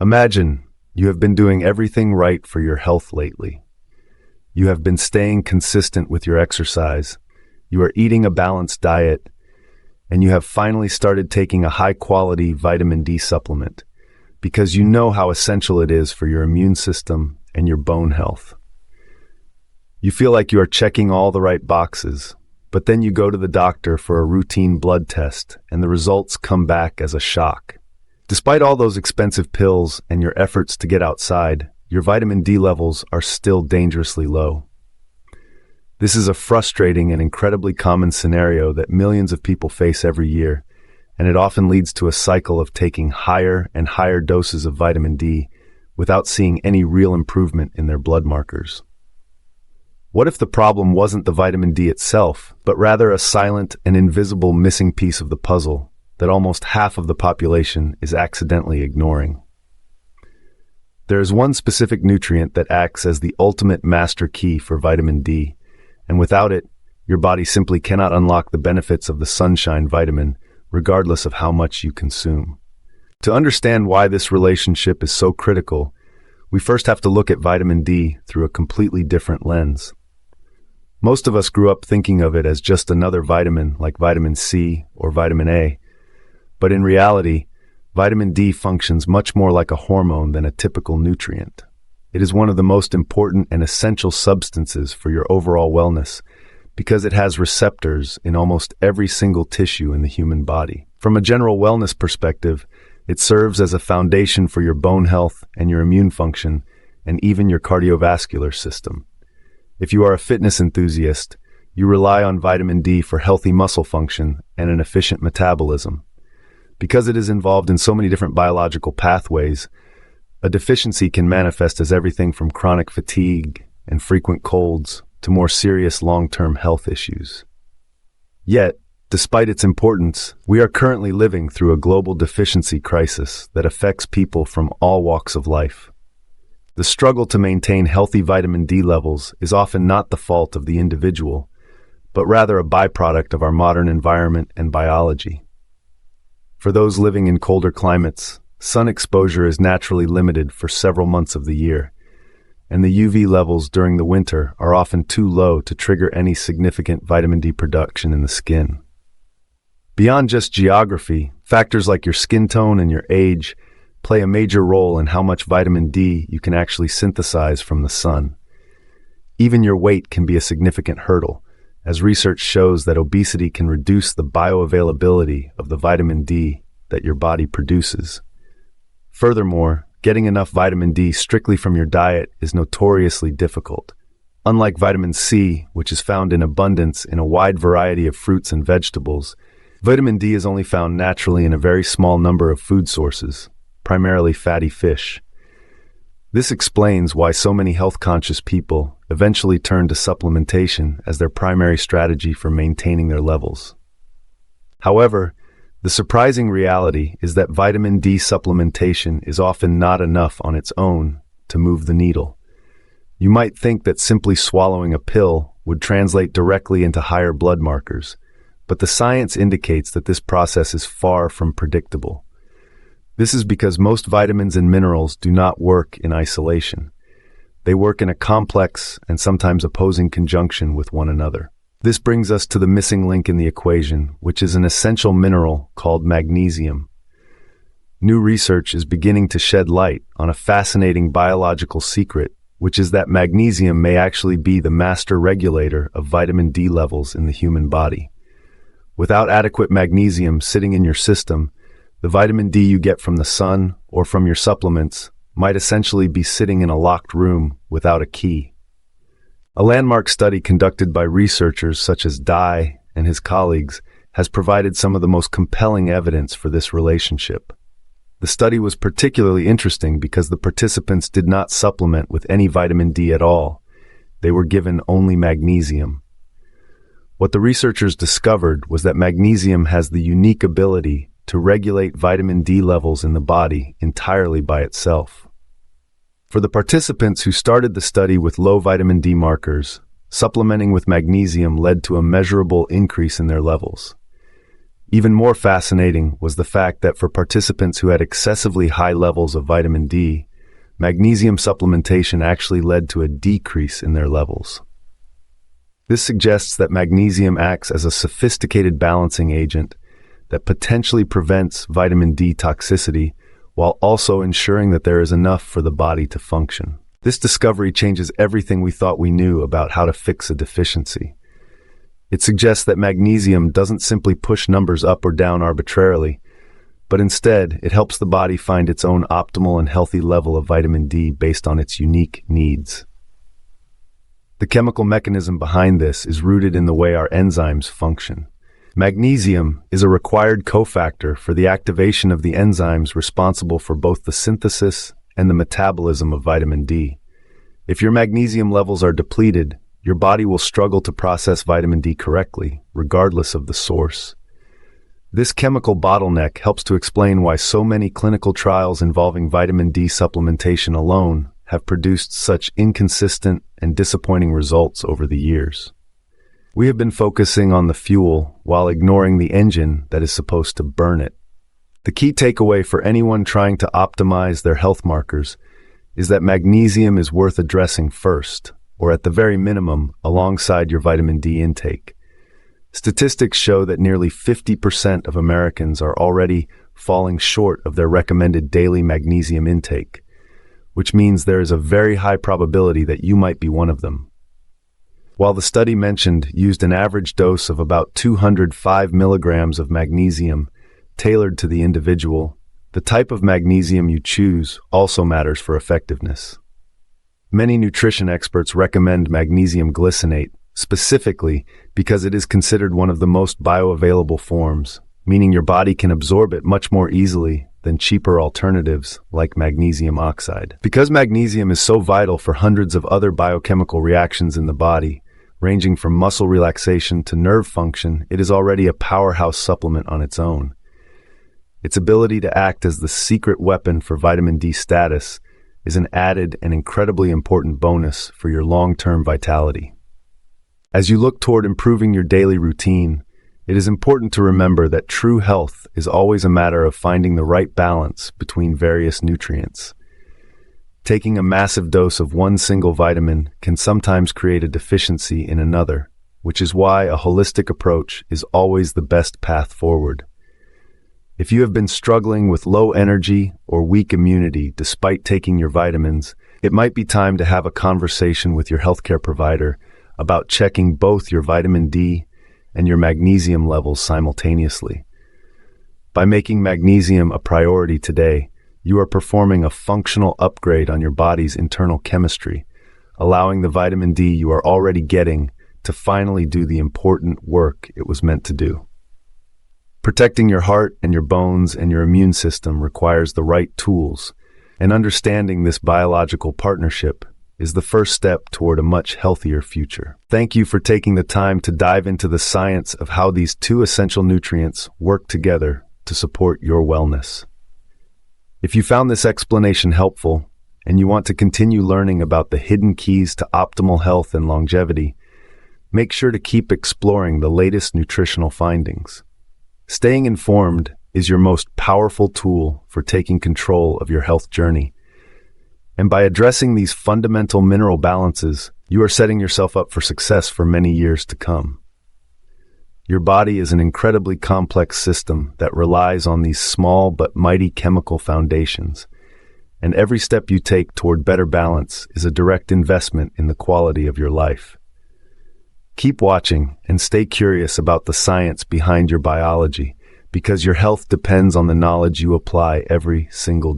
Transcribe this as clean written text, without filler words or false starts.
Imagine you have been doing everything right for your health lately. You have been staying consistent with your exercise, you are eating a balanced diet, and you have finally started taking a high-quality vitamin D supplement because you know how essential it is for your immune system and your bone health. You feel like you are checking all the right boxes, but then you go to the doctor for a routine blood test and the results come back as a shock. Despite all those expensive pills and your efforts to get outside, your vitamin D levels are still dangerously low. This is a frustrating and incredibly common scenario that millions of people face every year, and it often leads to a cycle of taking higher and higher doses of vitamin D without seeing any real improvement in their blood markers. What if the problem wasn't the vitamin D itself, but rather a silent and invisible missing piece of the puzzle that almost half of the population is accidentally ignoring? There is one specific nutrient that acts as the ultimate master key for vitamin D, and without it, your body simply cannot unlock the benefits of the sunshine vitamin, regardless of how much you consume. To understand why this relationship is so critical, we first have to look at vitamin D through a completely different lens. Most of us grew up thinking of it as just another vitamin like vitamin C or vitamin A, but in reality, vitamin D functions much more like a hormone than a typical nutrient. It is one of the most important and essential substances for your overall wellness because it has receptors in almost every single tissue in the human body. From a general wellness perspective, it serves as a foundation for your bone health and your immune function and even your cardiovascular system. If you are a fitness enthusiast, you rely on vitamin D for healthy muscle function and an efficient metabolism. Because it is involved in so many different biological pathways, a deficiency can manifest as everything from chronic fatigue and frequent colds to more serious long-term health issues. Yet, despite its importance, we are currently living through a global deficiency crisis that affects people from all walks of life. The struggle to maintain healthy vitamin D levels is often not the fault of the individual, but rather a byproduct of our modern environment and biology. For those living in colder climates, sun exposure is naturally limited for several months of the year, and the UV levels during the winter are often too low to trigger any significant vitamin D production in the skin. Beyond just geography, factors like your skin tone and your age play a major role in how much vitamin D you can actually synthesize from the sun. Even your weight can be a significant hurdle, as research shows that obesity can reduce the bioavailability of the vitamin D that your body produces. Furthermore, getting enough vitamin D strictly from your diet is notoriously difficult. Unlike vitamin C, which is found in abundance in a wide variety of fruits and vegetables, vitamin D is only found naturally in a very small number of food sources, primarily fatty fish. This explains why so many health-conscious people eventually turn to supplementation as their primary strategy for maintaining their levels. However, the surprising reality is that vitamin D supplementation is often not enough on its own to move the needle. You might think that simply swallowing a pill would translate directly into higher blood markers, but the science indicates that this process is far from predictable. This is because most vitamins and minerals do not work in isolation. They work in a complex and sometimes opposing conjunction with one another. This brings us to the missing link in the equation, which is an essential mineral called magnesium. New research is beginning to shed light on a fascinating biological secret, which is that magnesium may actually be the master regulator of vitamin D levels in the human body. Without adequate magnesium sitting in your system, the vitamin D you get from the sun or from your supplements might essentially be sitting in a locked room without a key. A landmark study conducted by researchers such as Dye and his colleagues has provided some of the most compelling evidence for this relationship. The study was particularly interesting because the participants did not supplement with any vitamin D at all. They were given only magnesium. What the researchers discovered was that magnesium has the unique ability to regulate vitamin D levels in the body entirely by itself. For the participants who started the study with low vitamin D markers, supplementing with magnesium led to a measurable increase in their levels. Even more fascinating was the fact that for participants who had excessively high levels of vitamin D, magnesium supplementation actually led to a decrease in their levels. This suggests that magnesium acts as a sophisticated balancing agent that potentially prevents vitamin D toxicity while also ensuring that there is enough for the body to function. This discovery changes everything we thought we knew about how to fix a deficiency. It suggests that magnesium doesn't simply push numbers up or down arbitrarily, but instead it helps the body find its own optimal and healthy level of vitamin D based on its unique needs. The chemical mechanism behind this is rooted in the way our enzymes function. Magnesium is a required cofactor for the activation of the enzymes responsible for both the synthesis and the metabolism of vitamin D. If your magnesium levels are depleted, your body will struggle to process vitamin D correctly, regardless of the source. This chemical bottleneck helps to explain why so many clinical trials involving vitamin D supplementation alone have produced such inconsistent and disappointing results over the years. We have been focusing on the fuel while ignoring the engine that is supposed to burn it. The key takeaway for anyone trying to optimize their health markers is that magnesium is worth addressing first, or at the very minimum, alongside your vitamin D intake. Statistics show that nearly 50% of Americans are already falling short of their recommended daily magnesium intake, which means there is a very high probability that you might be one of them. While the study mentioned used an average dose of about 205 milligrams of magnesium, tailored to the individual, the type of magnesium you choose also matters for effectiveness. Many nutrition experts recommend magnesium glycinate, specifically because it is considered one of the most bioavailable forms, meaning your body can absorb it much more easily than cheaper alternatives like magnesium oxide. Because magnesium is so vital for hundreds of other biochemical reactions in the body, ranging from muscle relaxation to nerve function, it is already a powerhouse supplement on its own. Its ability to act as the secret weapon for vitamin D status is an added and incredibly important bonus for your long-term vitality. As you look toward improving your daily routine, it is important to remember that true health is always a matter of finding the right balance between various nutrients. Taking a massive dose of one single vitamin can sometimes create a deficiency in another, which is why a holistic approach is always the best path forward. If you have been struggling with low energy or weak immunity despite taking your vitamins, it might be time to have a conversation with your healthcare provider about checking both your vitamin D and your magnesium levels simultaneously. By making magnesium a priority today, you are performing a functional upgrade on your body's internal chemistry, allowing the vitamin D you are already getting to finally do the important work it was meant to do. Protecting your heart and your bones and your immune system requires the right tools, and understanding this biological partnership is the first step toward a much healthier future. Thank you for taking the time to dive into the science of how these two essential nutrients work together to support your wellness. If you found this explanation helpful, and you want to continue learning about the hidden keys to optimal health and longevity, make sure to keep exploring the latest nutritional findings. Staying informed is your most powerful tool for taking control of your health journey. And by addressing these fundamental mineral balances, you are setting yourself up for success for many years to come. Your body is an incredibly complex system that relies on these small but mighty chemical foundations, and every step you take toward better balance is a direct investment in the quality of your life. Keep watching and stay curious about the science behind your biology, because your health depends on the knowledge you apply every single day.